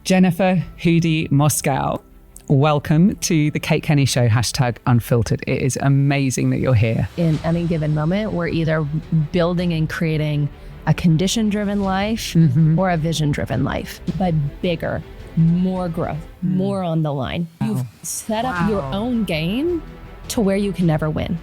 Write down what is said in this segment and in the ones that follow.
Jennifer Hudye-Moscow, welcome to the Kate Kenny Show, #unfiltered. It is amazing that you're here. In any given moment, we're either building and creating a condition-driven life or a vision-driven life, but bigger, more growth, more on the line. You've set up your own game to where you can never win.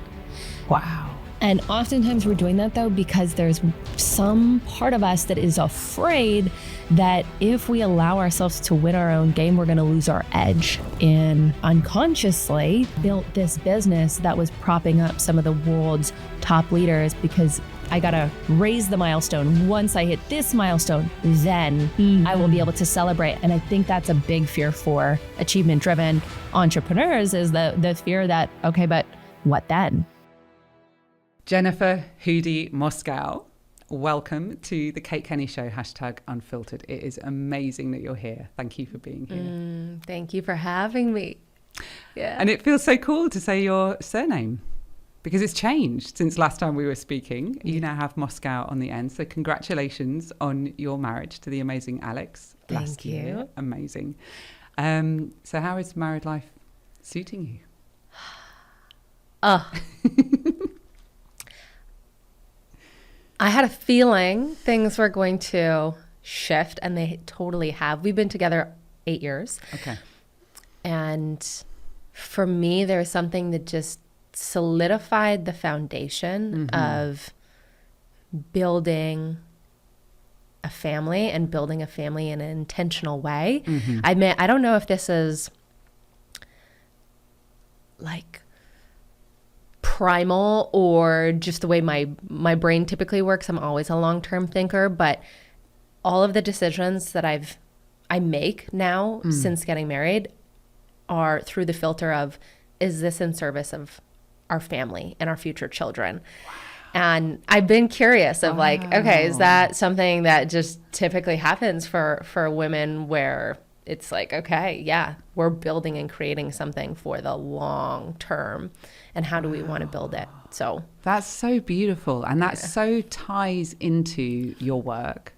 Wow. And oftentimes we're doing that though because there's some part of us that is afraid that if we allow ourselves to win our own game, we're going to lose our edge. And unconsciously built this business that was propping up some of the world's top leaders because I got to raise the milestone. Once I hit this milestone, then I will be able to celebrate. And I think that's a big fear for achievement-driven entrepreneurs is the fear that, okay, but what then? Jennifer Hudye-Moscow, welcome to the Kate Kenny Show, #unfiltered. It is amazing that you're here. Thank you for being here. Thank you for having me. Yeah. And it feels so cool to say your surname because it's changed since last time we were speaking. You now have Moscow on the end. So congratulations on your marriage to the amazing Alex last year. Amazing. So how is married life suiting you? I had a feeling things were going to shift, and they totally have. We've been together 8 years. Okay. And for me, there was something that just solidified the foundation of building a family and building a family in an intentional way. I don't know if this is like primal or just the way my brain typically works. I'm always a long-term thinker, but all of the decisions that I make now since getting married are through the filter of, is this in service of our family and our future children? And I've been curious of like, okay, is that something that just typically happens for women where it's like, okay, yeah, we're building and creating something for the long term. And how do we want to build it? So that's so beautiful. And that so ties into your work.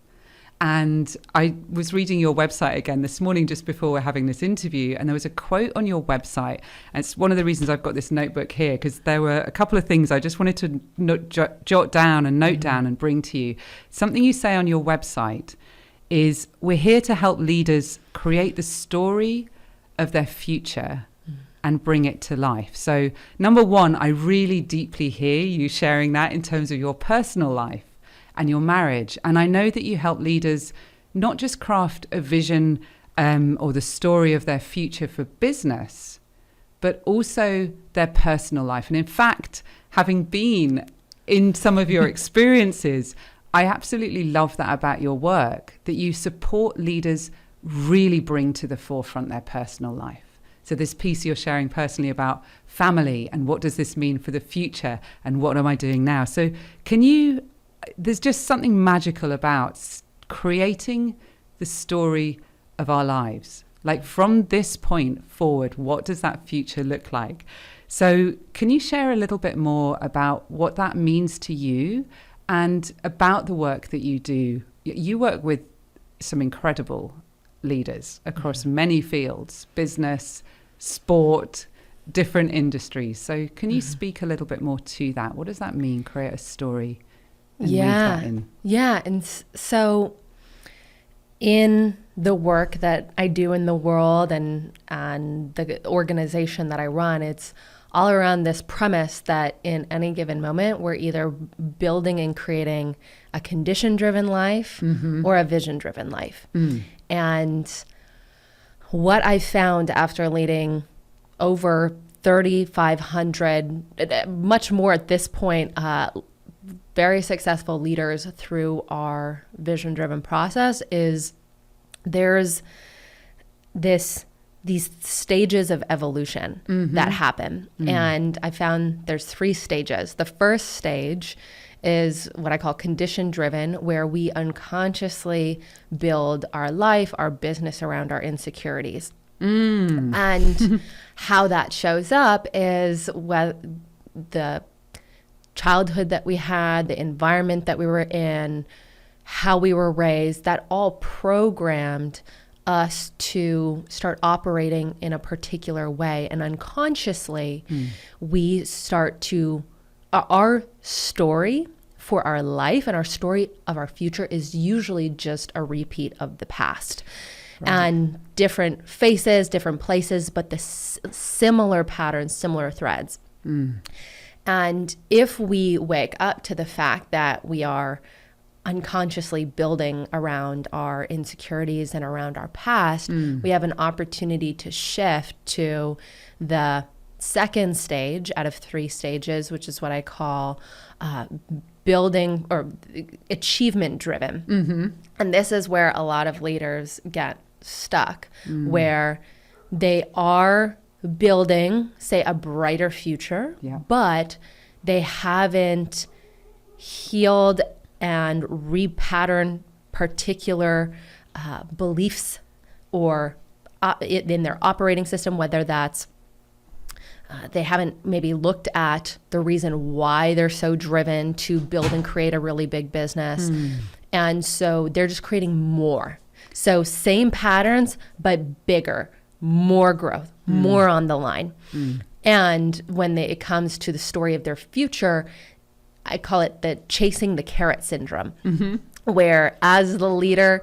And I was reading your website again this morning just before we're having this interview. And there was a quote on your website. And it's one of the reasons I've got this notebook here, because there were a couple of things I just wanted to jot down and note down and bring to you. Something you say on your website is, we're here to help leaders create the story of their future and bring it to life. So number one, I really deeply hear you sharing that in terms of your personal life and your marriage. And I know that you help leaders not just craft a vision or the story of their future for business, but also their personal life. And in fact, having been in some of your experiences, I absolutely love that about your work, that you support leaders really bring to the forefront their personal life. So this piece you're sharing personally about family and what does this mean for the future and what am I doing now? So there's just something magical about creating the story of our lives. Like from this point forward, what does that future look like? So can you share a little bit more about what that means to you and about the work that you do? You work with some incredible leaders across many fields, business, sport, different industries. So can you speak a little bit more to that? What does that mean, create a story and weave that in? Yeah. And so in the work that I do in the world and the organization that I run, it's all around this premise that in any given moment, we're either building and creating a condition-driven life or a vision-driven life. And what I found after leading over 3,500, much more at this point, very successful leaders through our vision-driven process is there's these stages of evolution that happen. And I found there's 3 stages. The first stage is what I call condition driven, where we unconsciously build our life, our business around our insecurities. And how that shows up is the childhood that we had, the environment that we were in, how we were raised, that all programmed us to start operating in a particular way. And unconsciously, we start to, our story for our life and our story of our future is usually just a repeat of the past. Right. And different faces, different places, but the similar patterns, similar threads. And if we wake up to the fact that we are unconsciously building around our insecurities and around our past, we have an opportunity to shift to the second stage out of 3 stages, which is what I call building or achievement driven. And this is where a lot of leaders get stuck, where they are building, say, a brighter future, but they haven't healed and repattern particular beliefs or in their operating system, whether that's they haven't maybe looked at the reason why they're so driven to build and create a really big business. And so they're just creating more. So same patterns, but bigger, more growth, more on the line. And when it comes to the story of their future, I call it the chasing the carrot syndrome, where as the leader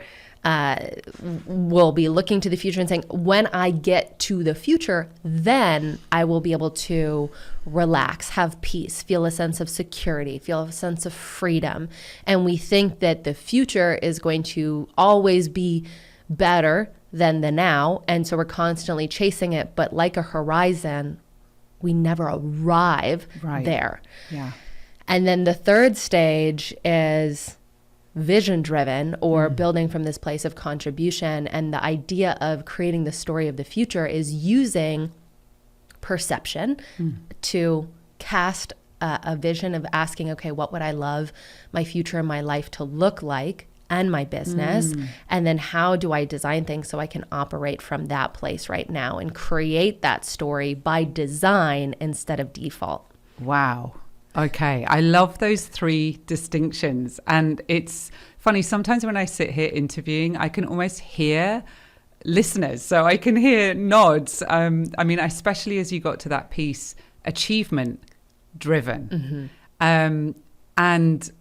will be looking to the future and saying, when I get to the future, then I will be able to relax, have peace, feel a sense of security, feel a sense of freedom. And we think that the future is going to always be better than the now. And so we're constantly chasing it. But like a horizon, we never arrive there. And then the third stage is vision driven, or building from this place of contribution. And the idea of creating the story of the future is using perception to cast a vision of asking, okay, what would I love my future and my life to look like, and my business? And then how do I design things so I can operate from that place right now and create that story by design instead of default? Wow. Okay, I love those 3 distinctions. And it's funny, sometimes when I sit here interviewing, I can almost hear listeners. So I can hear nods. I mean, especially as you got to that piece, achievement driven. And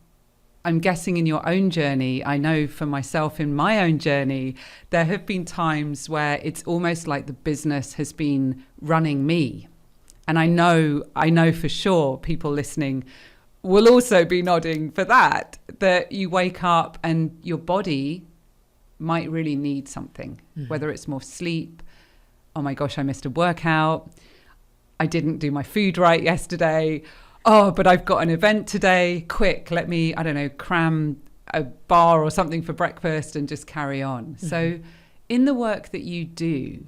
I'm guessing in your own journey, I know for myself in my own journey, there have been times where it's almost like the business has been running me. And I know for sure people listening will also be nodding for that you wake up and your body might really need something, whether it's more sleep. Oh my gosh, I missed a workout. I didn't do my food right yesterday. Oh, but I've got an event today. Quick, let me, cram a bar or something for breakfast and just carry on. So in the work that you do,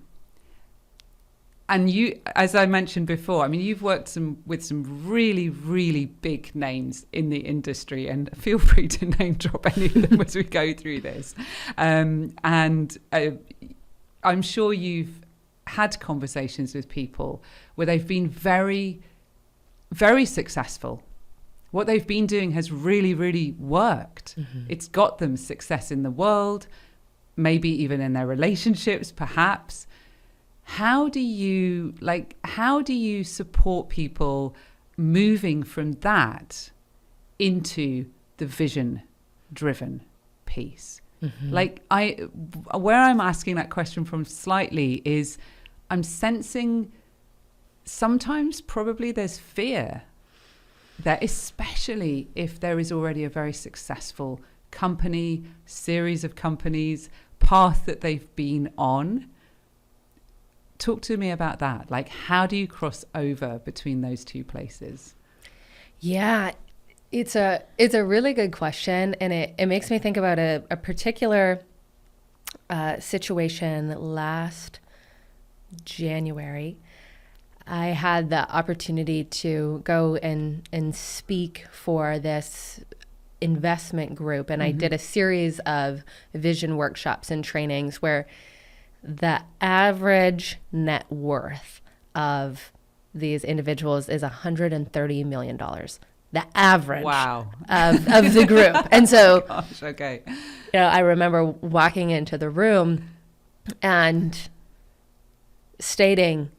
and you, as I mentioned before, you've worked with some really, really big names in the industry, and feel free to name drop any of them as we go through this. And I'm sure you've had conversations with people where they've been very, very successful. What they've been doing has really, really worked. It's got them success in the world, maybe even in their relationships, perhaps. How do you support people moving from that into the vision driven piece? Where I'm asking that question from slightly is I'm sensing sometimes probably there's fear there, especially if there is already a very successful company, series of companies, path that they've been on. Talk to me about that. How do you cross over between those 2 places? Yeah, it's a really good question. And it makes me think about a particular situation last January. I had the opportunity to go and speak for this investment group. And I did a series of vision workshops and trainings where the average net worth of these individuals is $130 million. The average of the group. And so gosh, okay. I remember walking into the room and stating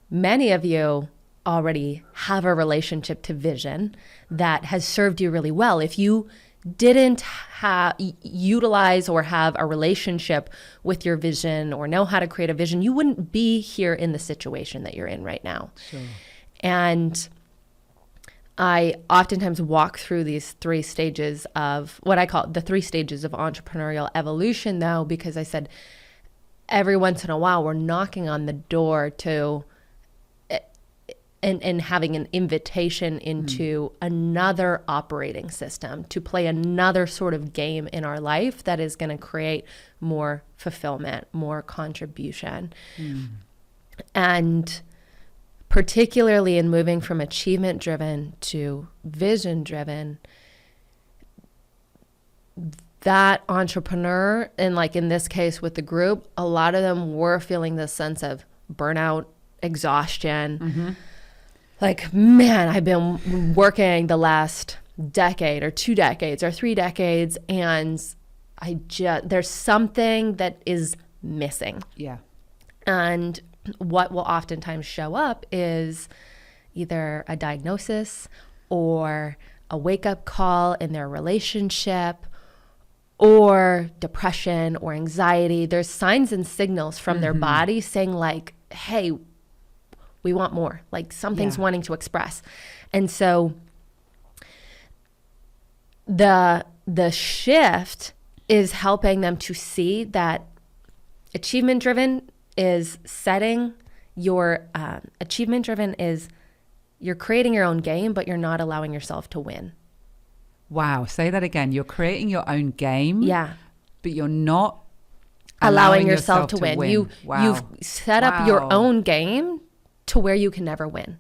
many of you already have a relationship to vision that has served you really well. If you didn't utilize or have a relationship with your vision or know how to create a vision, you wouldn't be here in the situation that you're in right now. Sure. And I oftentimes walk through these 3 stages of what I call the 3 stages of entrepreneurial evolution, though, because I said every once in a while we're knocking on the door to and having an invitation into another operating system, to play another sort of game in our life that is going to create more fulfillment, more contribution. And particularly in moving from achievement driven to vision driven, that entrepreneur, and like in this case with the group, a lot of them were feeling this sense of burnout, exhaustion. Like, man, I've been working the last decade or 2 decades or 3 decades, and there's something that is missing. Yeah. And what will oftentimes show up is either a diagnosis or a wake-up call in their relationship or depression or anxiety. There's signs and signals from their body saying like, hey, we want more, like something's wanting to express. And so the shift is helping them to see that achievement driven is setting your achievement driven is you're creating your own game, but you're not allowing yourself to win. Wow. Say that again. You're creating your own game. Yeah. But you're not allowing yourself to win. Wow. You've set up your own game to where you can never win.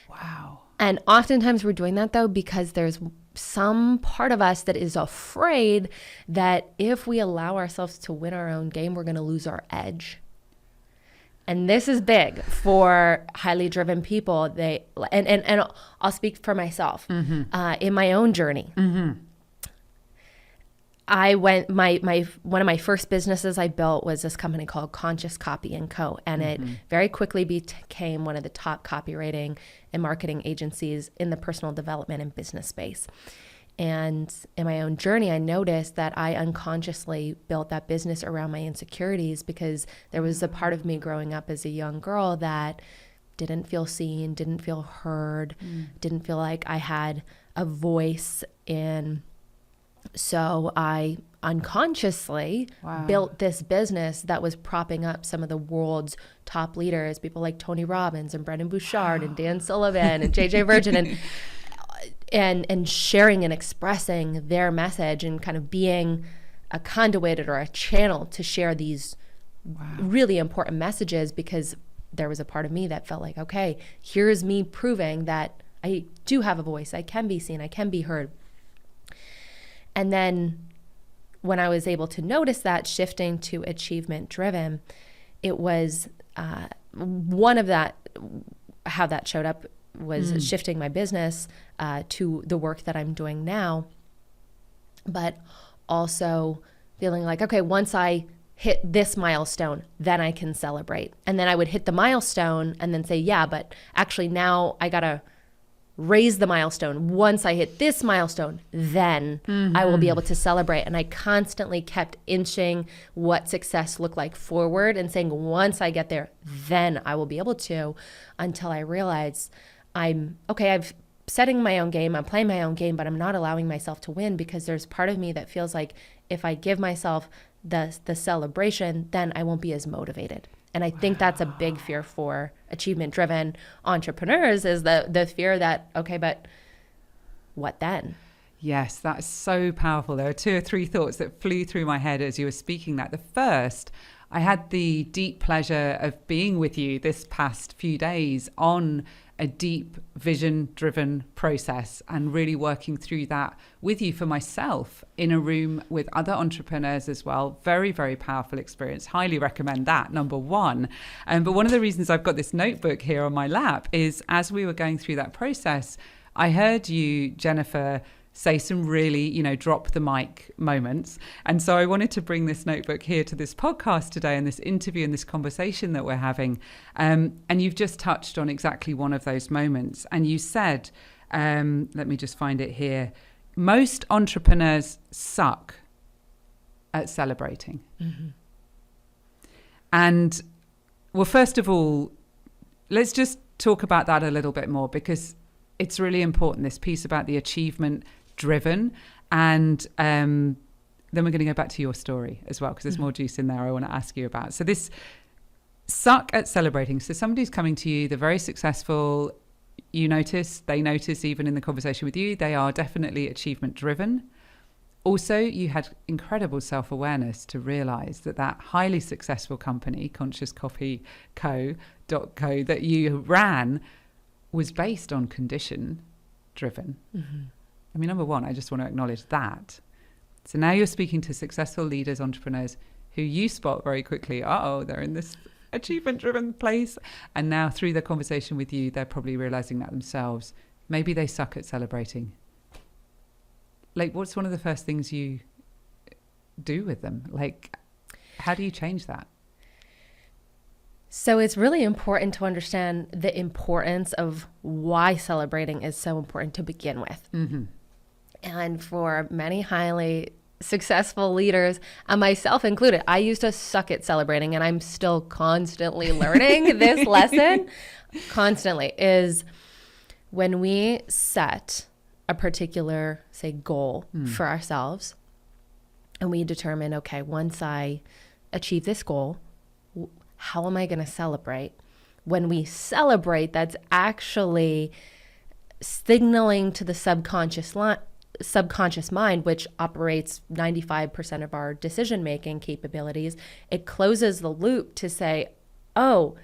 Wow. And oftentimes we're doing that, though, because there's some part of us that is afraid that if we allow ourselves to win our own game, we're going to lose our edge. And this is big for highly driven people. And I'll speak for myself. In my own journey. I went, one of my first businesses I built was this company called Conscious Copy & Co. And it very quickly became one of the top copywriting and marketing agencies in the personal development and business space. And in my own journey, I noticed that I unconsciously built that business around my insecurities because there was a part of me growing up as a young girl that didn't feel seen, didn't feel heard, didn't feel like I had a voice in. So I unconsciously built this business that was propping up some of the world's top leaders, people like Tony Robbins and Brendan Bouchard and Dan Sullivan and JJ Virgin, and sharing and expressing their message and kind of being a conduit or a channel to share these really important messages, because there was a part of me that felt like, okay, here's me proving that I do have a voice, I can be seen, I can be heard. And then when I was able to notice that shifting to achievement driven, it was one of that, how that showed up was shifting my business to the work that I'm doing now, but also feeling like, okay, once I hit this milestone, then I can celebrate. And then I would hit the milestone and then say, yeah, but actually now I gotta raise the milestone. Once I hit this milestone, then I will be able to celebrate. And I constantly kept inching what success looked like forward and saying, once I get there, then I will be able to, until I realized I'm setting my own game, I'm playing my own game, but I'm not allowing myself to win, because there's part of me that feels like if I give myself the celebration, then I won't be as motivated. And I think that's a big fear for achievement-driven entrepreneurs, is the fear that, okay, but what then? Yes, that's so powerful. There are 2 or 3 thoughts that flew through my head as you were speaking that. The first, I had the deep pleasure of being with you this past few days on a deep vision-driven process and really working through that with you for myself in a room with other entrepreneurs as well. Very, very powerful experience. Highly recommend that, number one. But one of the reasons I've got this notebook here on my lap is as we were going through that process, I heard you, Jennifer, say some really, drop the mic moments. And so I wanted to bring this notebook here to this podcast today and this interview and this conversation that we're having. And you've just touched on exactly one of those moments. And you said, let me just find it here, most entrepreneurs suck at celebrating. Mm-hmm. And well, first of all, let's just talk about that a little bit more, because it's really important, this piece about the achievement driven. And then we're going to go back to your story as well, because there's more juice in there I want to ask you about. So this suck at celebrating. So somebody's coming to you, they're very successful. They notice even in the conversation with you, they are definitely achievement driven. Also, you had incredible self-awareness to realize that highly successful company, Conscious Coffee Co. that you ran was based on condition driven. Mm-hmm. I mean, number one, I just want to acknowledge that. So now you're speaking to successful leaders, entrepreneurs who you spot very quickly, they're in this achievement driven place. And now through the conversation with you, they're probably realizing that themselves. Maybe they suck at celebrating. Like, what's one of the first things you do with them? Like, how do you change that? So it's really important to understand the importance of why celebrating is so important to begin with. Mm-hmm. And for many highly successful leaders, and myself included, I used to suck at celebrating, and I'm still constantly learning this lesson constantly, is when we set a particular, say, goal for ourselves, and we determine, okay, once I achieve this goal, how am I going to celebrate? When we celebrate, that's actually signaling to the subconscious mind, which operates 95% of our decision-making capabilities. It closes the loop to say, oh,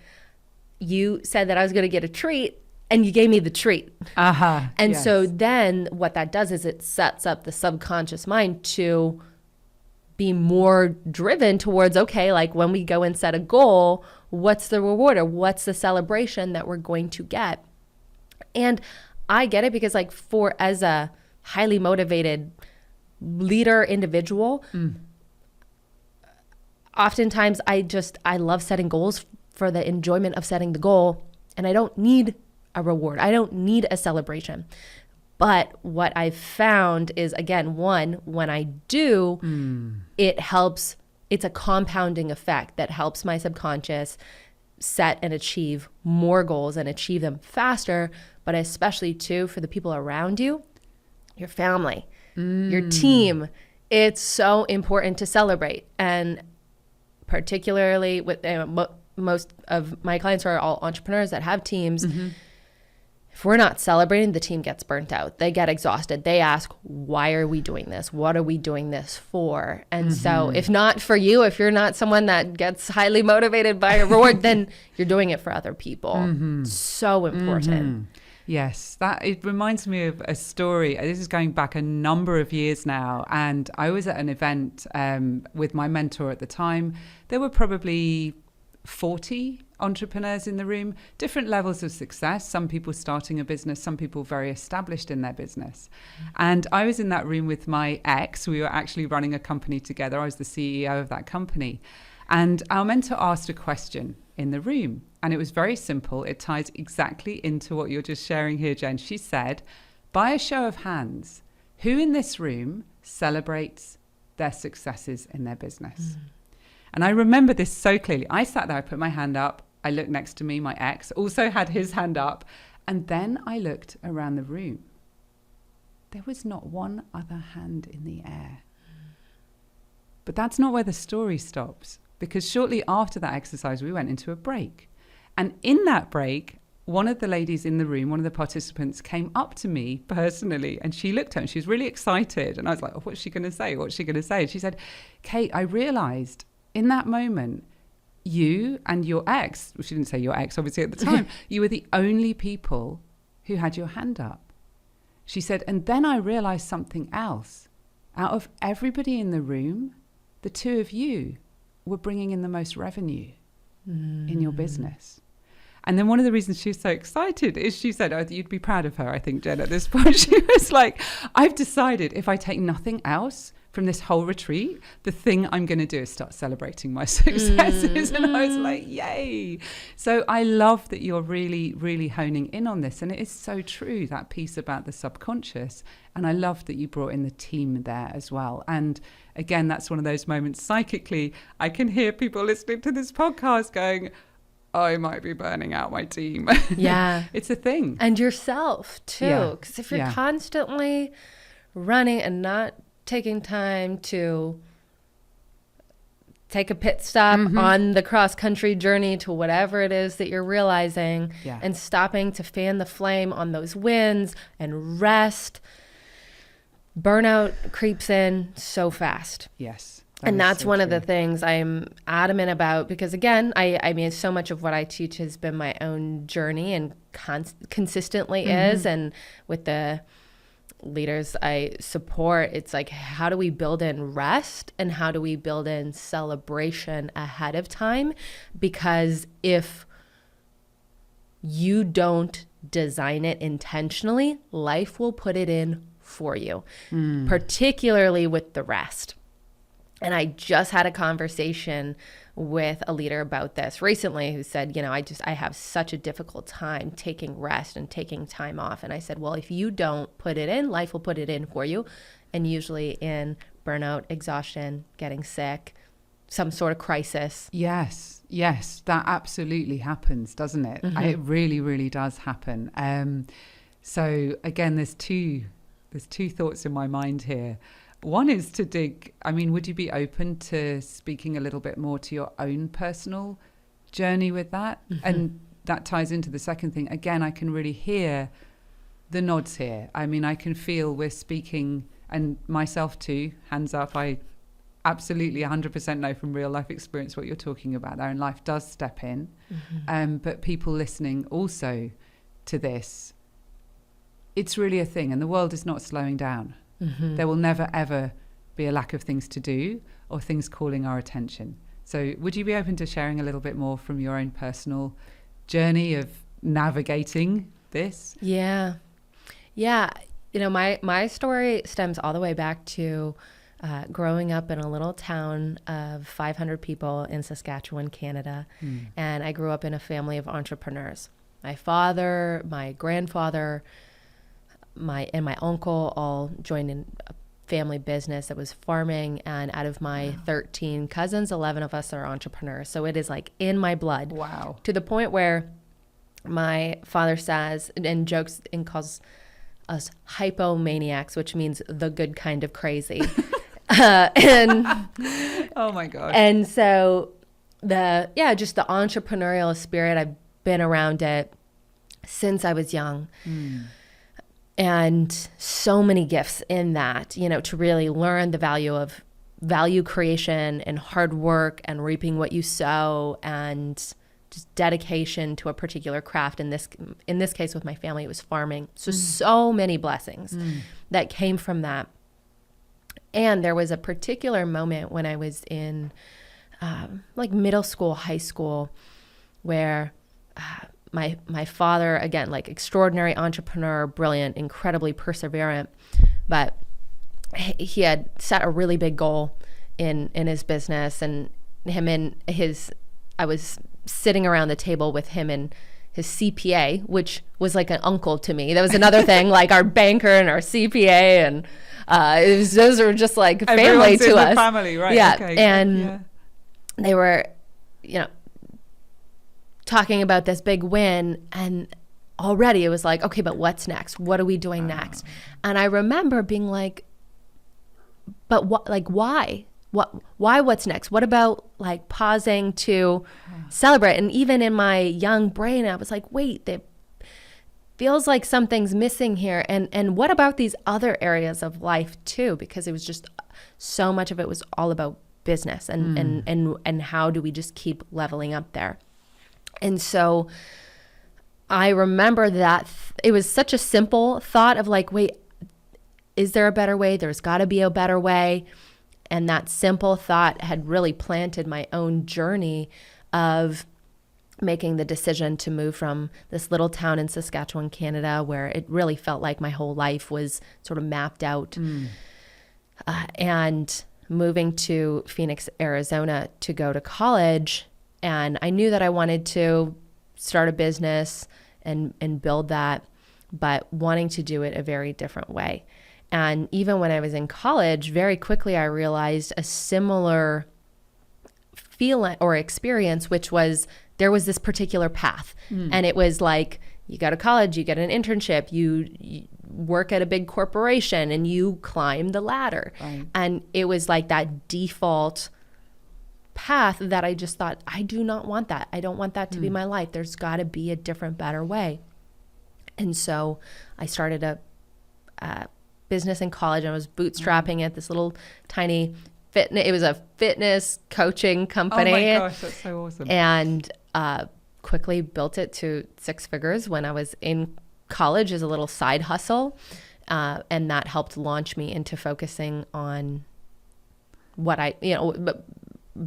you said that I was going to get a treat, and you gave me the treat. And yes. So then what that does is it sets up the subconscious mind to be more driven towards, okay, like when we go and set a goal, what's the reward, or what's the celebration that we're going to get? And I get it, because like as a highly motivated leader individual, oftentimes I love setting goals for the enjoyment of setting the goal, and I don't need a reward. I don't need a celebration. But what I've found is, again, when I do, it helps. It's a compounding effect that helps my subconscious set and achieve more goals and achieve them faster, but especially too for the people around you, your family, your team. It's so important to celebrate. And particularly with most of my clients are all entrepreneurs that have teams. Mm-hmm. If we're not celebrating, the team gets burnt out. They get exhausted. They ask, why are we doing this? What are we doing this for? And so if not for you, if you're not someone that gets highly motivated by a reward, then you're doing it for other people. So important. Yes, it reminds me of a story. This is going back a number of years now. And I was at an event with my mentor at the time. There were probably 40 entrepreneurs in the room, different levels of success. Some people starting a business, some people very established in their business. And I was in that room with my ex. We were actually running a company together. I was the CEO of that company. And our mentor asked a question in the room. And it was very simple. It ties exactly into what you're just sharing here, Jen. She said, by a show of hands, who in this room celebrates their successes in their business? And I remember this so clearly. I sat there, I put my hand up. I looked next to me, my ex also had his hand up. And then I looked around the room. There was not one other hand in the air. But that's not where the story stops, because shortly after that exercise, we went into a break. And in that break, one of the ladies in the room, one of the participants, came up to me personally, and she looked at me and she was really excited. And I was like, oh, what's she going to say? What's she going to say? And she said, Kate, I realized in that moment, you and your ex, well, she didn't say your ex, obviously at the time, you were the only people who had your hand up. She said, and then I realized something else. Out of everybody in the room, the two of you were bringing in the most revenue in your business. And then one of the reasons she was so excited is she said, oh, you'd be proud of her, I think, Jen, at this point. She was like, I've decided if I take nothing else from this whole retreat, the thing I'm going to do is start celebrating my successes. And I was like, yay. So I love that you're really, really honing in on this. And it is so true, that piece about the subconscious. And I love that you brought in the team there as well. And again, that's one of those moments psychically, I can hear people listening to this podcast going, I might be burning out my team. Yeah. It's a thing. And yourself too. Because if you're Yeah. constantly running and not taking time to take a pit stop on the cross-country journey to whatever it is that you're realizing, and stopping to fan the flame on those wins and rest, burnout creeps in so fast. Yes. And that's so one of true. the things I'm adamant about, because again, I mean, so much of what I teach has been my own journey and consistently is. And with the leaders I support, it's like, how do we build in rest and how do we build in celebration ahead of time? Because if you don't design it intentionally, life will put it in for you, particularly with the rest. And I just had a conversation with a leader about this recently who said, you know, I have such a difficult time taking rest and taking time off. And I said, well, if you don't put it in, life will put it in for you. And usually in burnout, exhaustion, getting sick, some sort of crisis. Yes, that absolutely happens, doesn't it? It really, really does happen. So again, there's two thoughts in my mind here. One is to dig, I mean, would you be open to speaking a little bit more to your own personal journey with that? And that ties into the second thing. Again, I can really hear the nods here. I mean, I can feel we're speaking, and myself too, hands up, I absolutely 100% know from real life experience what you're talking about there, and life does step in. But people listening also to this, it's really a thing, and the world is not slowing down. There will never, ever be a lack of things to do or things calling our attention. So would you be open to sharing a little bit more from your own personal journey of navigating this? Yeah. You know, my story stems all the way back to growing up in a little town of 500 people in Saskatchewan, Canada. And I grew up in a family of entrepreneurs. My father, my grandfather, my uncle all joined in a family business that was farming, and out of my 13 cousins, 11 of us are entrepreneurs. So it is like in my blood. Wow. To the point where my father says and jokes and calls us hypomaniacs, which means the good kind of crazy. And oh my God. And so just the entrepreneurial spirit, I've been around it since I was young. And so many gifts in that, you know, to really learn the value of value creation and hard work and reaping what you sow and just dedication to a particular craft. In this case with my family, it was farming. So many blessings that came from that. And there was a particular moment when I was in like middle school, high school, where my father, again, like extraordinary entrepreneur, brilliant, incredibly perseverant, but he had set a really big goal in his business, and I was sitting around the table with him and his CPA, which was like an uncle to me. That was another thing, like our banker and our CPA, and those were just like family Everyone's to in us. The family, right? Yeah, Okay. and they were, you know, talking about this big win, and already it was like, okay, but what's next? What are we doing next? And I remember being like, but what, like, why? Why what's next? What about like pausing to celebrate? And even in my young brain, I was like, wait, it feels like something's missing here. And what about these other areas of life too? Because it was just so much of it was all about business and how do we just keep leveling up there? And so I remember that it was such a simple thought of like, wait, is there a better way? There's got to be a better way. And that simple thought had really planted my own journey of making the decision to move from this little town in Saskatchewan, Canada, where it really felt like my whole life was sort of mapped out, and moving to Phoenix, Arizona to go to college. And I knew that I wanted to start a business and build that, but wanting to do it a very different way. And even when I was in college, very quickly I realized a similar feeling or experience, which was there was this particular path. And it was like, you go to college, you get an internship, you work at a big corporation, and you climb the ladder. Right. And it was like that default path that I just thought, I do not want that. I don't want that to be my life. There's got to be a different, better way. And so I started a business in college. I was bootstrapping it, this little tiny fitness. It was a fitness coaching company. Oh my gosh, that's so awesome. And quickly built it to 6 figures when I was in college as a little side hustle. And that helped launch me into focusing on what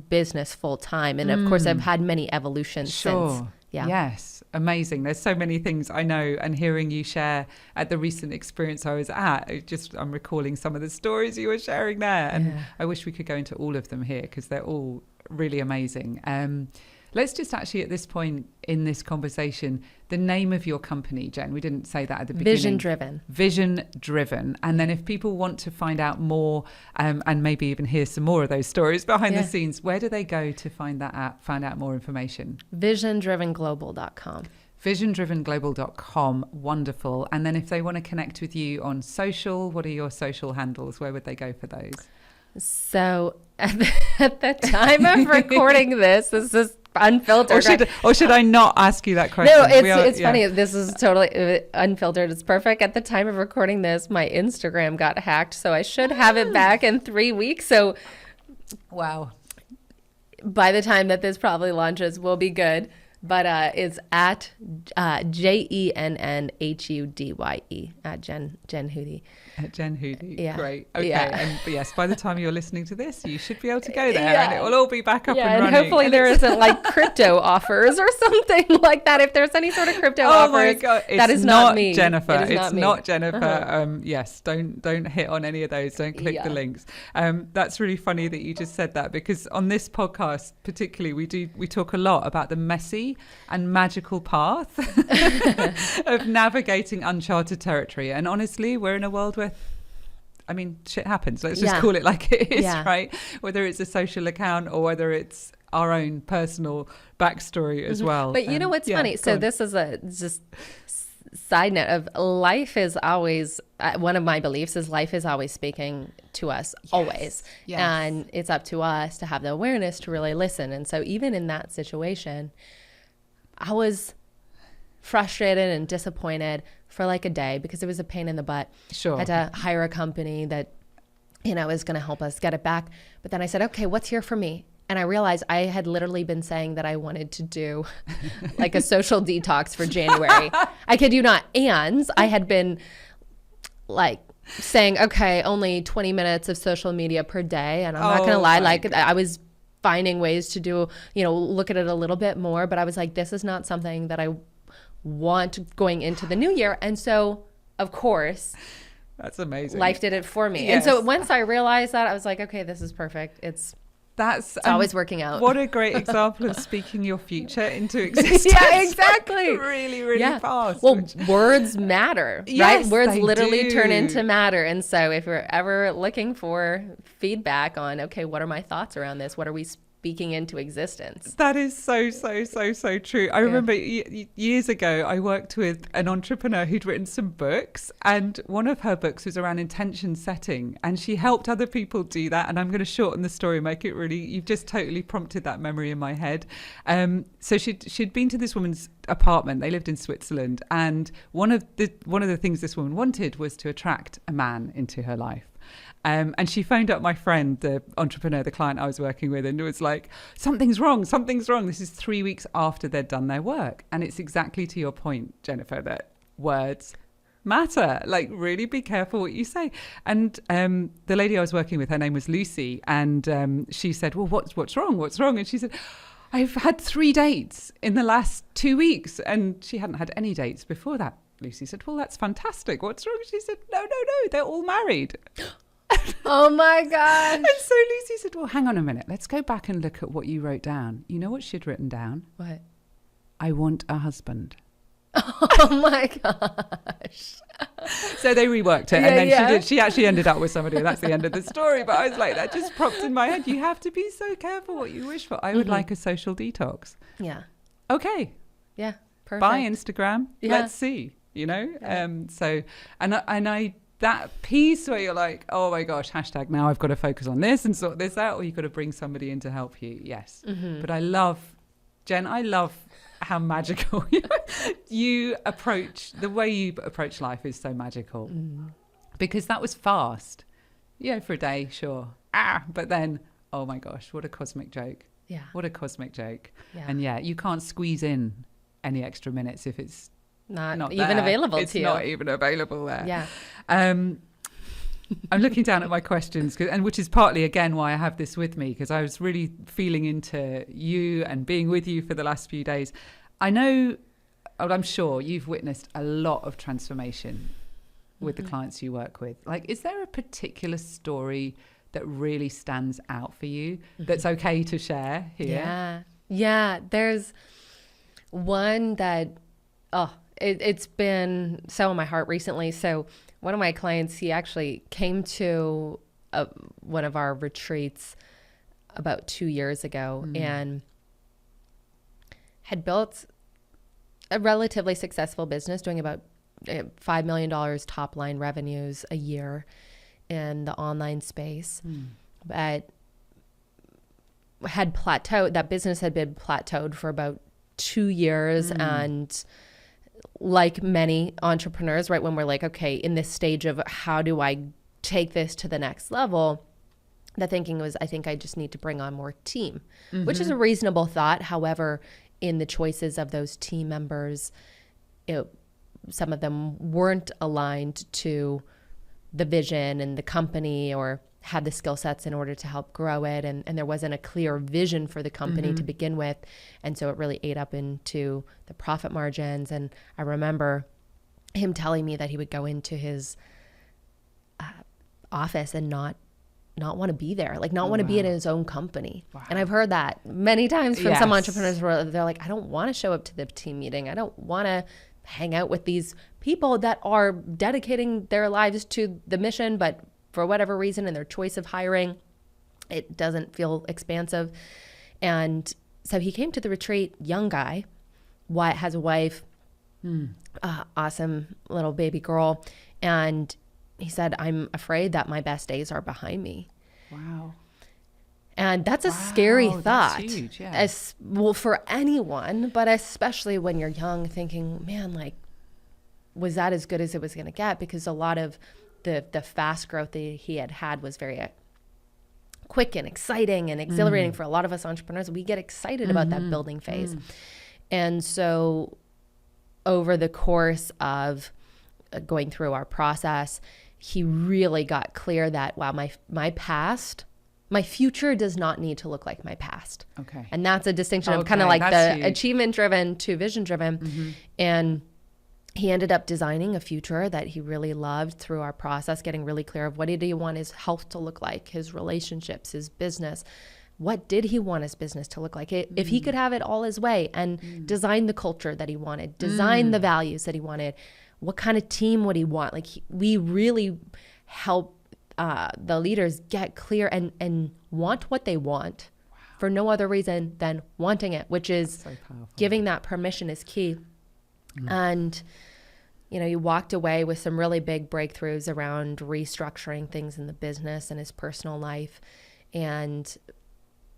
business full time. And of course, I've had many evolutions since. Yeah. Yes. Amazing. There's so many things I know, and hearing you share at the recent experience I was at, I'm recalling some of the stories you were sharing there, and I wish we could go into all of them here because they're all really amazing. Let's just actually at this point in this conversation, the name of your company, Jen, we didn't say that at the beginning. Vision Driven. And then if people want to find out more and maybe even hear some more of those stories behind the scenes, where do they go to find out more information? visiondrivenglobal.com. visiondrivenglobal.com. Wonderful. And then if they want to connect with you on social, what are your social handles? Where would they go for those? So at the time of recording this is unfiltered. Or should I not ask you that question? No, it's funny. This is totally unfiltered. It's perfect. At the time of recording this, my Instagram got hacked, so I should have it back in 3 weeks. So, wow. By the time that this probably launches, we'll be good. But it's at JENNHUDYE at Jen Hudye. At Jen Hudye. Yeah. Great. Okay. Yeah. And yes, by the time you're listening to this, you should be able to go there and it will all be back up and running. And hopefully there isn't like crypto offers or something like that. If there's any sort of crypto offers, my God. that is not me. Jennifer. It's not Jennifer. Yes, don't hit on any of those. Don't click the links. That's really funny that you just said that, because on this podcast particularly, we talk a lot about the messy and magical path of navigating uncharted territory. And honestly, we're in a world where, I mean, shit happens. Let's just call it like it is, right? Whether it's a social account or whether it's our own personal backstory as well. But you know what's funny? So this is a just side note of life is always, one of my beliefs is life is always speaking to us, always. Yes. And it's up to us to have the awareness to really listen. And so even in that situation, I was frustrated and disappointed for like a day because it was a pain in the butt. Sure. I had to hire a company that, was going to help us get it back. But then I said, okay, what's here for me? And I realized I had literally been saying that I wanted to do like a social detox for January. I kid you not. And I had been like saying, okay, only 20 minutes of social media per day. And I'm not going to lie, like I was finding ways to do, look at it a little bit more. But I was like, this is not something that I want going into the new year. And so, of course, that's amazing. Life did it for me. Yes. And so once I realized that, I was like, okay, this is perfect. It's always working out. What a great example of speaking your future into existence. Yeah, exactly. Really, really fast. Well, words matter, right? Words literally turn into matter. And so if you're ever looking for feedback on, okay, what are my thoughts around this? What are we speaking into existence? That is so true. I remember years ago, I worked with an entrepreneur who'd written some books, and one of her books was around intention setting, and she helped other people do that. And I'm going to shorten the story, make it really, you've just totally prompted that memory in my head. So she'd been to this woman's apartment. They lived in Switzerland, and one of the things this woman wanted was to attract a man into her life. And she phoned up my friend, the entrepreneur, the client I was working with, and it was like, something's wrong. This is 3 weeks after they'd done their work. And it's exactly to your point, Jennifer, that words matter. Like, really be careful what you say. And the lady I was working with, her name was Lucy, and she said, well, what's wrong? And she said, I've had 3 dates in the last 2 weeks. And she hadn't had any dates before that. Lucy said, well, that's fantastic. What's wrong? She said, no, they're all married. Oh my gosh. And so Lucy said, well, hang on a minute. Let's go back and look at what you wrote down. You know what she'd written down? What? I want a husband. Oh my gosh. So they reworked it, and then she actually ended up with somebody, and that's the end of the story. But I was like, that just popped in my head. You have to be so careful what you wish for. I would like a social detox. Yeah. Okay. Yeah. Perfect. Bye, Instagram. Yeah. Let's see, you know? Yeah. I that piece where you're like, oh my gosh, hashtag now I've got to focus on this and sort this out, or you've got to bring somebody in to help you. Yes. Mm-hmm. But I love how magical you approach, the way you approach life is so magical. Because that was fast. Yeah, for a day, sure. But then, oh my gosh, what a cosmic joke. Yeah. What a cosmic joke. Yeah. And you can't squeeze in any extra minutes if it's not even there. available it's to you. It's not even available there. Yeah. I'm looking down at my questions, and which is partly, again, why I have this with me, because I was really feeling into you and being with you for the last few days. I know, I'm sure you've witnessed a lot of transformation with the clients you work with. Like, is there a particular story that really stands out for you that's okay to share here? Yeah. There's one that, it's been so on my heart recently. So one of my clients, he actually came to one of our retreats about 2 years ago and had built a relatively successful business doing about $5 million top line revenues a year in the online space, but had plateaued. That business had been plateaued for about 2 years. And like many entrepreneurs, right, when we're like, okay, in this stage of how do I take this to the next level, the thinking was, I think I just need to bring on more team, which is a reasonable thought. However, in the choices of those team members, some of them weren't aligned to the vision and the company, or had the skill sets in order to help grow it. And there wasn't a clear vision for the company to begin with. And so it really ate up into the profit margins. And I remember him telling me that he would go into his office and not want to be there, like not want to be in his own company. Wow. And I've heard that many times from some entrepreneurs where they're like, I don't want to show up to the team meeting. I don't want to hang out with these people that are dedicating their lives to the mission, but for whatever reason, in their choice of hiring, it doesn't feel expansive. And so he came to the retreat, young guy, has a wife, awesome little baby girl. And he said, I'm afraid that my best days are behind me. Wow. And that's a scary thought. That's huge, yeah. Well, for anyone, but especially when you're young, thinking, man, like, was that as good as it was going to get? Because a lot of the fast growth that he had was very quick and exciting and exhilarating for a lot of us entrepreneurs. We get excited about that building phase. And so over the course of going through our process, he really got clear that, wow, my future does not need to look like my past. Okay. And that's a distinction of kind of like the huge. Achievement driven to vision driven. And he ended up designing a future that he really loved through our process, getting really clear of what did he want his health to look like, his relationships, his business. What did he want his business to look like? If he could have it all his way and design the culture that he wanted, design the values that he wanted, what kind of team would he want? Like we really help the leaders get clear and want what they want for no other reason than wanting it, which is so giving that permission is key. And, he walked away with some really big breakthroughs around restructuring things in the business and his personal life. And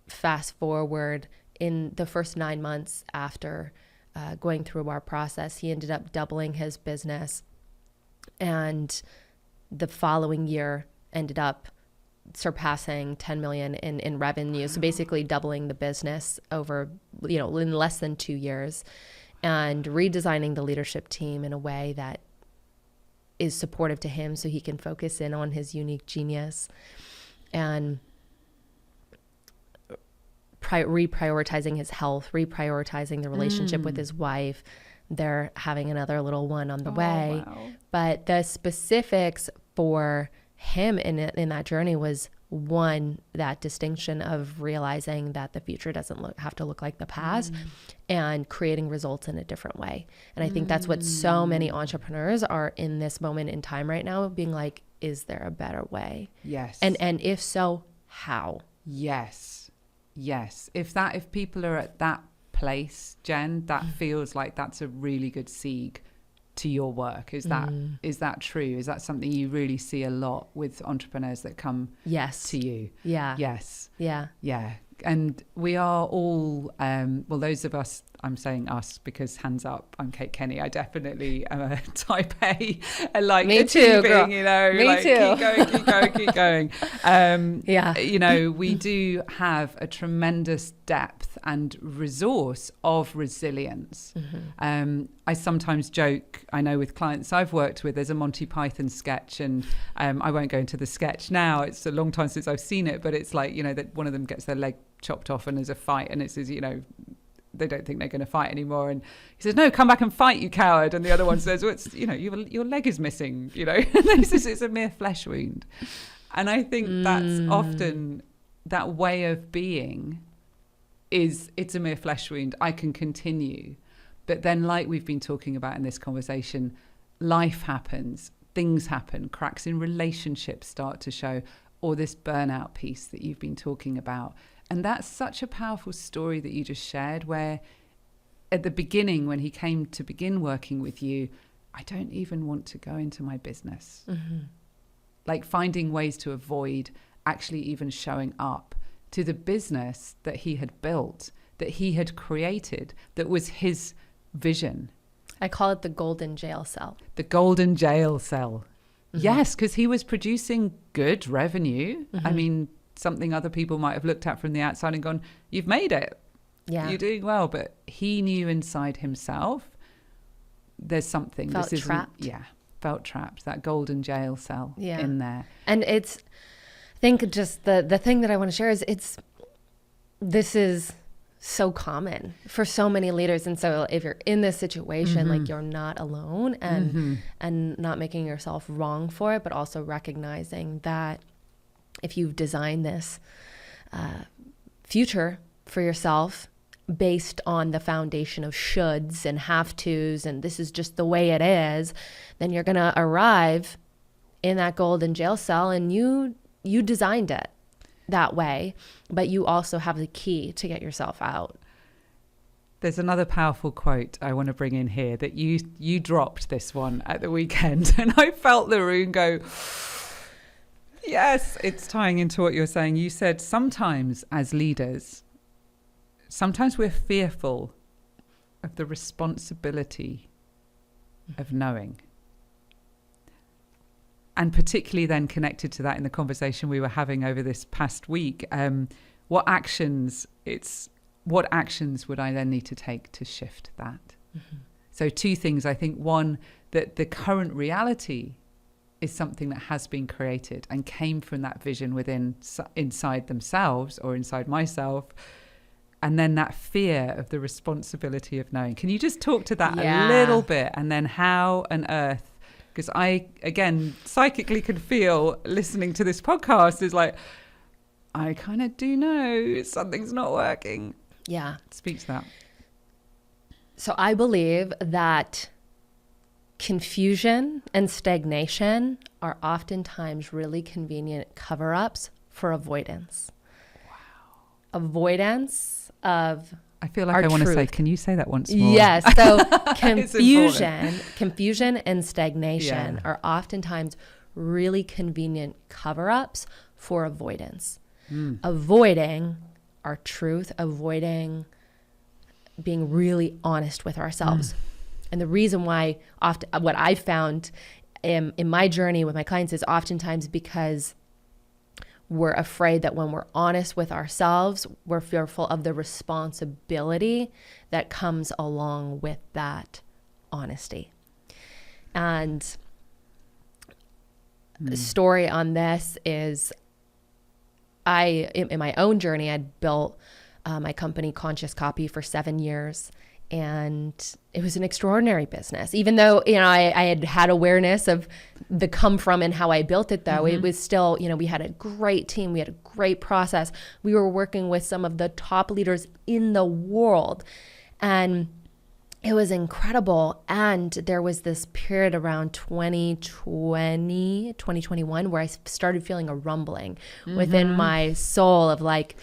fast forward, in the first 9 months after going through our process, he ended up doubling his business. And the following year ended up surpassing 10 million in revenue. So basically doubling the business over, in less than 2 years. And redesigning the leadership team in a way that is supportive to him so he can focus in on his unique genius. And reprioritizing his health, reprioritizing the relationship with his wife. They're having another little one on the way. Wow. But the specifics for him in that journey was, one, that distinction of realizing that the future doesn't have to look like the past, and creating results in a different way. And I think that's what so many entrepreneurs are in this moment in time right now, being like, is there a better way? Yes. And if so, how? Yes. If people are at that place, Jen, that feels like that's a really good seed to your work. Is that true? Is that something you really see a lot with entrepreneurs that come to you? Yeah. Yes. Yeah. Yeah. And we are all, well, those of us, I'm saying us because hands up, I'm Kate Kenny. I definitely am a type A. I like Me too, girl. you know, Me like too. keep going. Yeah. You know, we do have a tremendous depth and resource of resilience. I sometimes joke, I know with clients I've worked with, there's a Monty Python sketch, and I won't go into the sketch now. It's a long time since I've seen it, but it's like, you know, that one of them gets their leg chopped off and there's a fight, and it says, you know, they don't think they're going to fight anymore, and he says, no, come back and fight, you coward. And the other one says, well, it's, you know, your leg is missing, you know. He says it's a mere flesh wound. And I think that's often that way of being is, it's a mere flesh wound, I can continue. But then, like we've been talking about in this conversation, life happens, things happen, cracks in relationships start to show, or this burnout piece that you've been talking about. And that's such a powerful story that you just shared, where at the beginning, when he came to begin working with you, I don't even want to go into my business. Like finding ways to avoid actually even showing up to the business that he had built, that he had created, that was his vision. I call it the golden jail cell. The golden jail cell. Yes, because he was producing good revenue. I mean, something other people might have looked at from the outside and gone, you've made it. Yeah. You're doing well. But he knew inside himself, there's something. Felt trapped. Yeah, felt trapped. That golden jail cell in there. And it's, I think just the thing that I want to share is this is so common for so many leaders. And so if you're in this situation, like, you're not alone, and not making yourself wrong for it, but also recognizing that if you've designed this future for yourself based on the foundation of shoulds and have tos, and this is just the way it is, then you're going to arrive in that golden jail cell, and you designed it that way, but you also have the key to get yourself out. There's another powerful quote I want to bring in here that you dropped this one at the weekend, and I felt the room go, yes, it's tying into what you're saying. You said, sometimes as leaders, sometimes we're fearful of the responsibility of knowing. And particularly then connected to that in the conversation we were having over this past week, what actions would I then need to take to shift that? So two things, I think. One, that the current reality is something that has been created and came from that vision inside themselves or inside myself. And then that fear of the responsibility of knowing. Can you just talk to that a little bit? And then how on earth, because I, again, psychically can feel listening to this podcast is like, I kind of do know something's not working. Yeah. Speak to that. So I believe that confusion and stagnation are oftentimes really convenient cover-ups for avoidance. Wow. Avoidance of I feel like I want to say, can you say that once more? Yes. So confusion and stagnation are oftentimes really convenient cover-ups for avoidance. Avoiding our truth, avoiding being really honest with ourselves. And the reason why often what I found in my journey with my clients is oftentimes because we're afraid that when we're honest with ourselves, we're fearful of the responsibility that comes along with that honesty. And the story on this is in my own journey, I'd built my company Conscious Copy for 7 years. And it was an extraordinary business. Even though, I had awareness of the come from and how I built it, though, it was still, we had a great team. We had a great process. We were working with some of the top leaders in the world. And it was incredible. And there was this period around 2021 where I started feeling a rumbling within my soul of like,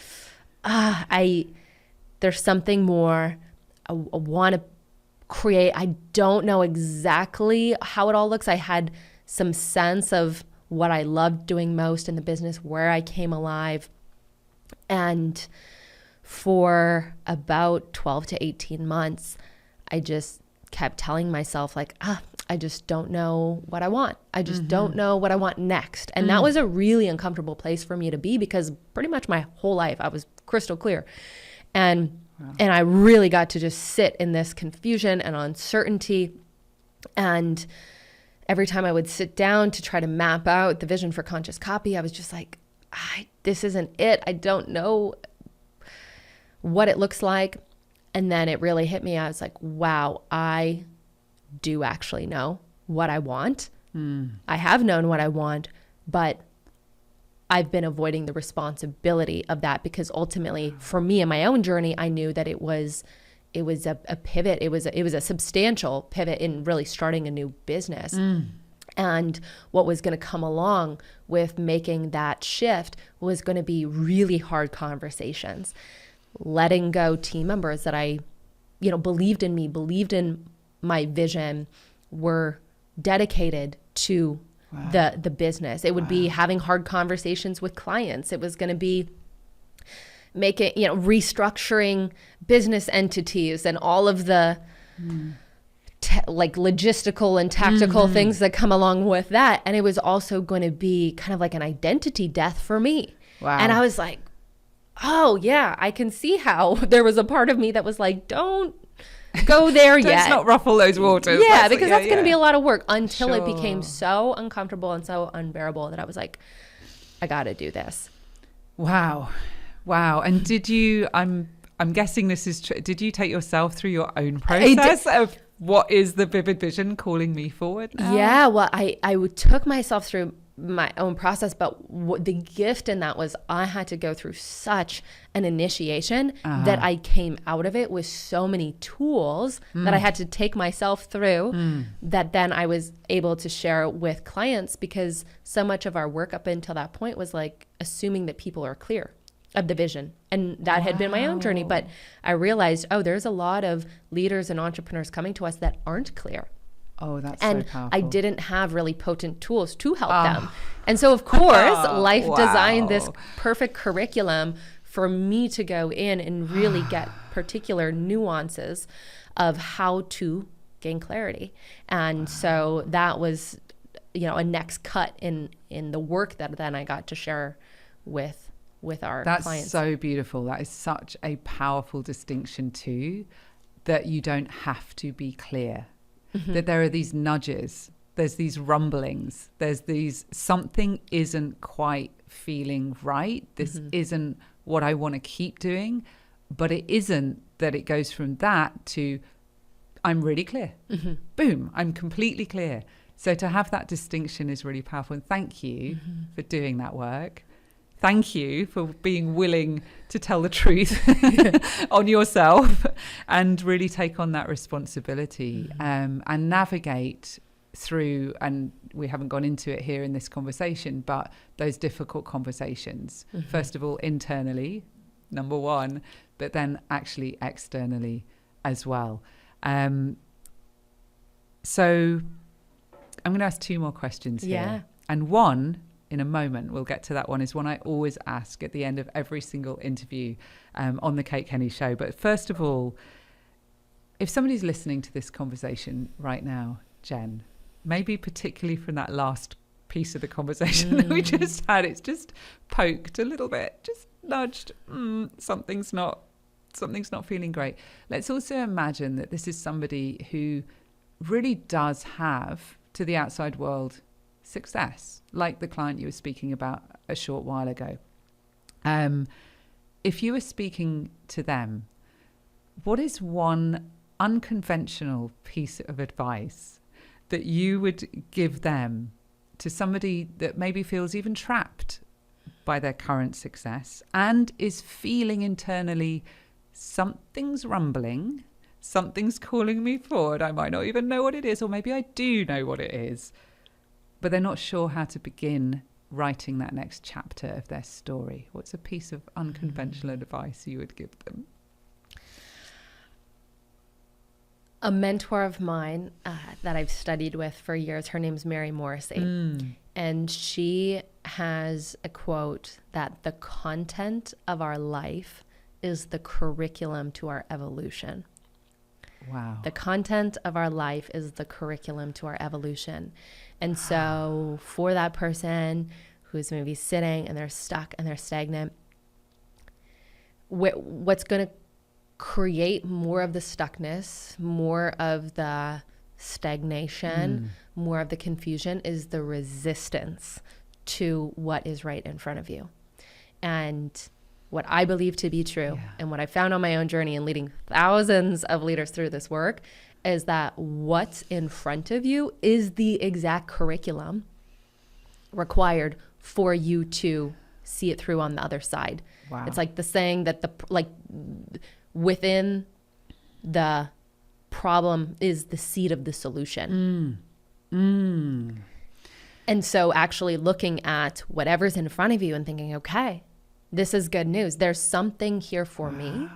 there's something more. I want to create. I don't know exactly how it all looks. I had some sense of what I loved doing most in the business, where I came alive. And for about 12 to 18 months, I just kept telling myself like, I just don't know what I want. I just don't know what I want next. And that was a really uncomfortable place for me to be, because pretty much my whole life I was crystal clear. And I really got to just sit in this confusion and uncertainty. And every time I would sit down to try to map out the vision for Conscious Copy, I was just like, this isn't it. I don't know what it looks like. And then it really hit me. I was like, wow, I do actually know what I want. I have known what I want, but I've been avoiding the responsibility of that, because ultimately for me in my own journey, I knew that it was a pivot. It was a substantial pivot in really starting a new business. And what was going to come along with making that shift was going to be really hard conversations, letting go team members that I, believed in me, believed in my vision, were dedicated to the business. It would be having hard conversations with clients. It was going to be making, restructuring business entities and all of the like logistical and tactical things that come along with that. And it was also going to be kind of like an identity death for me. Wow. And I was like, oh yeah, I can see how there was a part of me that was like, don't go there yet. Let's not ruffle those waters. Yeah, because that's going to be a lot of work, until it became so uncomfortable and so unbearable that I was like, I got to do this. Wow. And did you, I'm guessing this is true, did you take yourself through your own process of what is the vivid vision calling me forward now? Yeah, well, I took myself through my own process, but the gift in that was I had to go through such an initiation that I came out of it with so many tools that I had to take myself through that then I was able to share with clients, because so much of our work up until that point was like assuming that people are clear of the vision. And that had been my own journey. But I realized, there's a lot of leaders and entrepreneurs coming to us that aren't clear. Oh, that's and so powerful. I didn't have really potent tools to help them. And so, of course, life designed this perfect curriculum for me to go in and really get particular nuances of how to gain clarity. And so that was, a next cut in the work that then I got to share with our clients. That's so beautiful. That is such a powerful distinction too, that you don't have to be clear. That there are these nudges, there's these rumblings, there's these, something isn't quite feeling right. This isn't what I want to keep doing, but it isn't that it goes from that to I'm really clear. Boom, I'm completely clear. So to have that distinction is really powerful. And thank you for doing that work. Thank you for being willing to tell the truth on yourself and really take on that responsibility and navigate through, and we haven't gone into it here in this conversation, but those difficult conversations, first of all, internally, number one, but then actually externally as well. So I'm going to ask 2 more questions here. And one, in a moment, we'll get to that one, is one I always ask at the end of every single interview on the Kate Kenny Show. But first of all, if somebody's listening to this conversation right now, Jen, maybe particularly from that last piece of the conversation that we just had, it's just poked a little bit, just nudged, something's not feeling great. Let's also imagine that this is somebody who really does have, to the outside world, success, like the client you were speaking about a short while ago. if you were speaking to them, what is one unconventional piece of advice that you would give them to somebody that maybe feels even trapped by their current success and is feeling internally something's rumbling, something's calling me forward, I might not even know what it is, or maybe I do know what it is, but they're not sure how to begin writing that next chapter of their story? What's a piece of unconventional advice you would give them? A mentor of mine that I've studied with for years, her name's Mary Morrissey. And she has a quote that the content of our life is the curriculum to our evolution. Wow. The content of our life is the curriculum to our evolution. And so for that person who's maybe sitting and they're stuck and they're stagnant, what's going to create more of the stuckness, more of the stagnation, more of the confusion is the resistance to what is right in front of you. And what I believe to be true, and what I found on my own journey in leading thousands of leaders through this work, is that what's in front of you is the exact curriculum required for you to see it through on the other side. Wow. It's like the saying that within the problem is the seed of the solution. And so actually looking at whatever's in front of you and thinking, okay, this is good news. There's something here for me.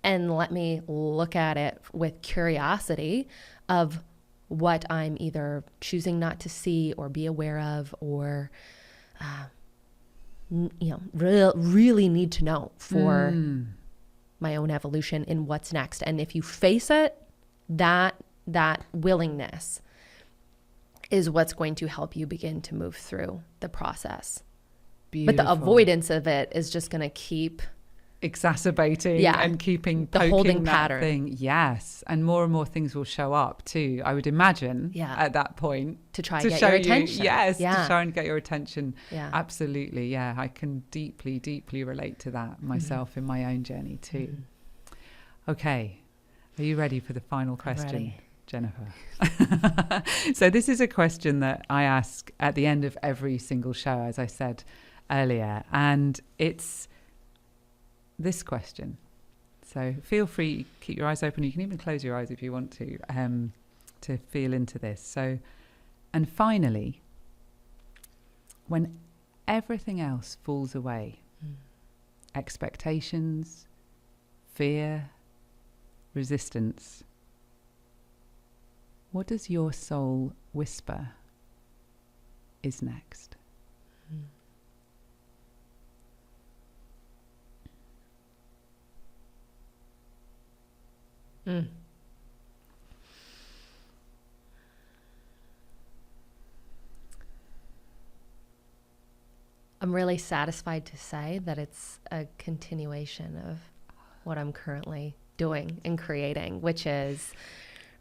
And let me look at it with curiosity of what I'm either choosing not to see or be aware of, or, really need to know for my own evolution in what's next. And if you face it, that willingness is what's going to help you begin to move through the process. Beautiful. But the avoidance of it is just going to keep exacerbating and keeping the poking holding that pattern. thing. Yes. And more things will show up too, I would imagine, at that point. To try to and get show your you, attention. Yes, to try and get your attention. Yeah. Absolutely. Yeah. I can deeply, deeply relate to that myself in my own journey too. Okay. Are you ready for the final question? Ready. Jennifer? So this is a question that I ask at the end of every single show, as I said earlier, and it's this question. So feel free, keep your eyes open. You can even close your eyes if you want to feel into this. So, and finally, when everything else falls away, expectations, fear, resistance, what does your soul whisper is next? I'm really satisfied to say that it's a continuation of what I'm currently doing and creating, which is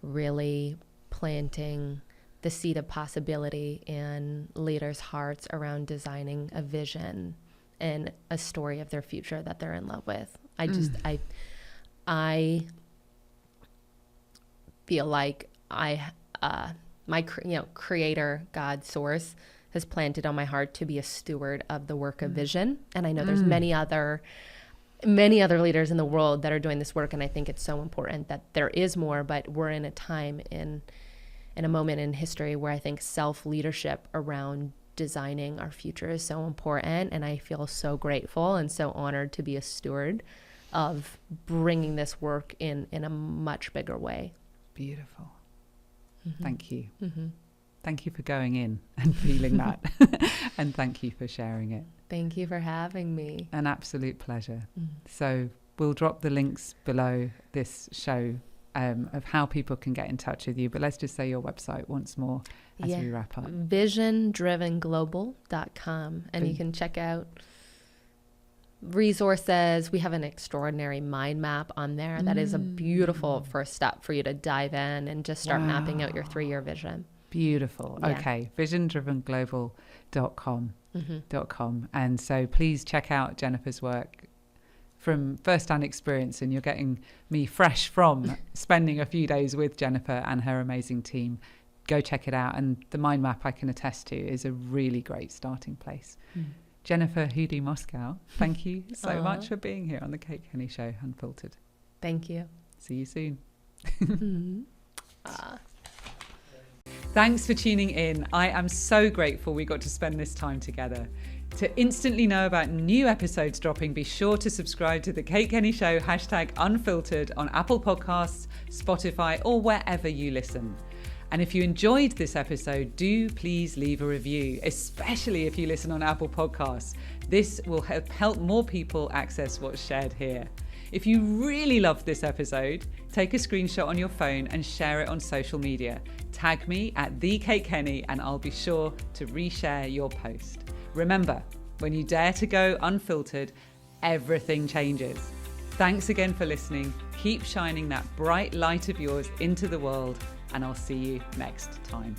really planting the seed of possibility in leaders' hearts around designing a vision and a story of their future that they're in love with. I feel like my creator, God, source, has planted on my heart to be a steward of the work of vision. And I know there's many other leaders in the world that are doing this work, and I think it's so important that there is more, but we're in a time in a moment in history where I think self-leadership around designing our future is so important, and I feel so grateful and so honored to be a steward of bringing this work in a much bigger way. Beautiful. Thank you. Thank you for going in and feeling that. And thank you for sharing it. Thank you for having me. An absolute pleasure. So we'll drop the links below this show of how people can get in touch with you. But let's just say your website once more as we wrap up. visiondrivenglobal.com. And you can check out resources. We have an extraordinary mind map on there that is a beautiful first step for you to dive in and just start mapping out your 3-year vision. Beautiful. Yeah. Okay. visiondrivenglobal.com. And so please check out Jennifer's work. from first-hand experience, and you're getting me fresh from spending a few days with Jennifer and her amazing team. Go check it out. And the mind map, I can attest to, is a really great starting place. Jennifer Hudye-Moscow, thank you so much for being here on the Kate Kenny Show, Unfiltered. Thank you. See you soon. Thanks for tuning in. I am so grateful we got to spend this time together. To instantly know about new episodes dropping, be sure to subscribe to the Kate Kenny Show #Unfiltered on Apple Podcasts, Spotify, or wherever you listen. And if you enjoyed this episode, do please leave a review, especially if you listen on Apple Podcasts. This will help more people access what's shared here. If you really loved this episode, take a screenshot on your phone and share it on social media. Tag me at @TheKateKenny and I'll be sure to reshare your post. Remember, when you dare to go unfiltered, everything changes. Thanks again for listening. Keep shining that bright light of yours into the world, and I'll see you next time.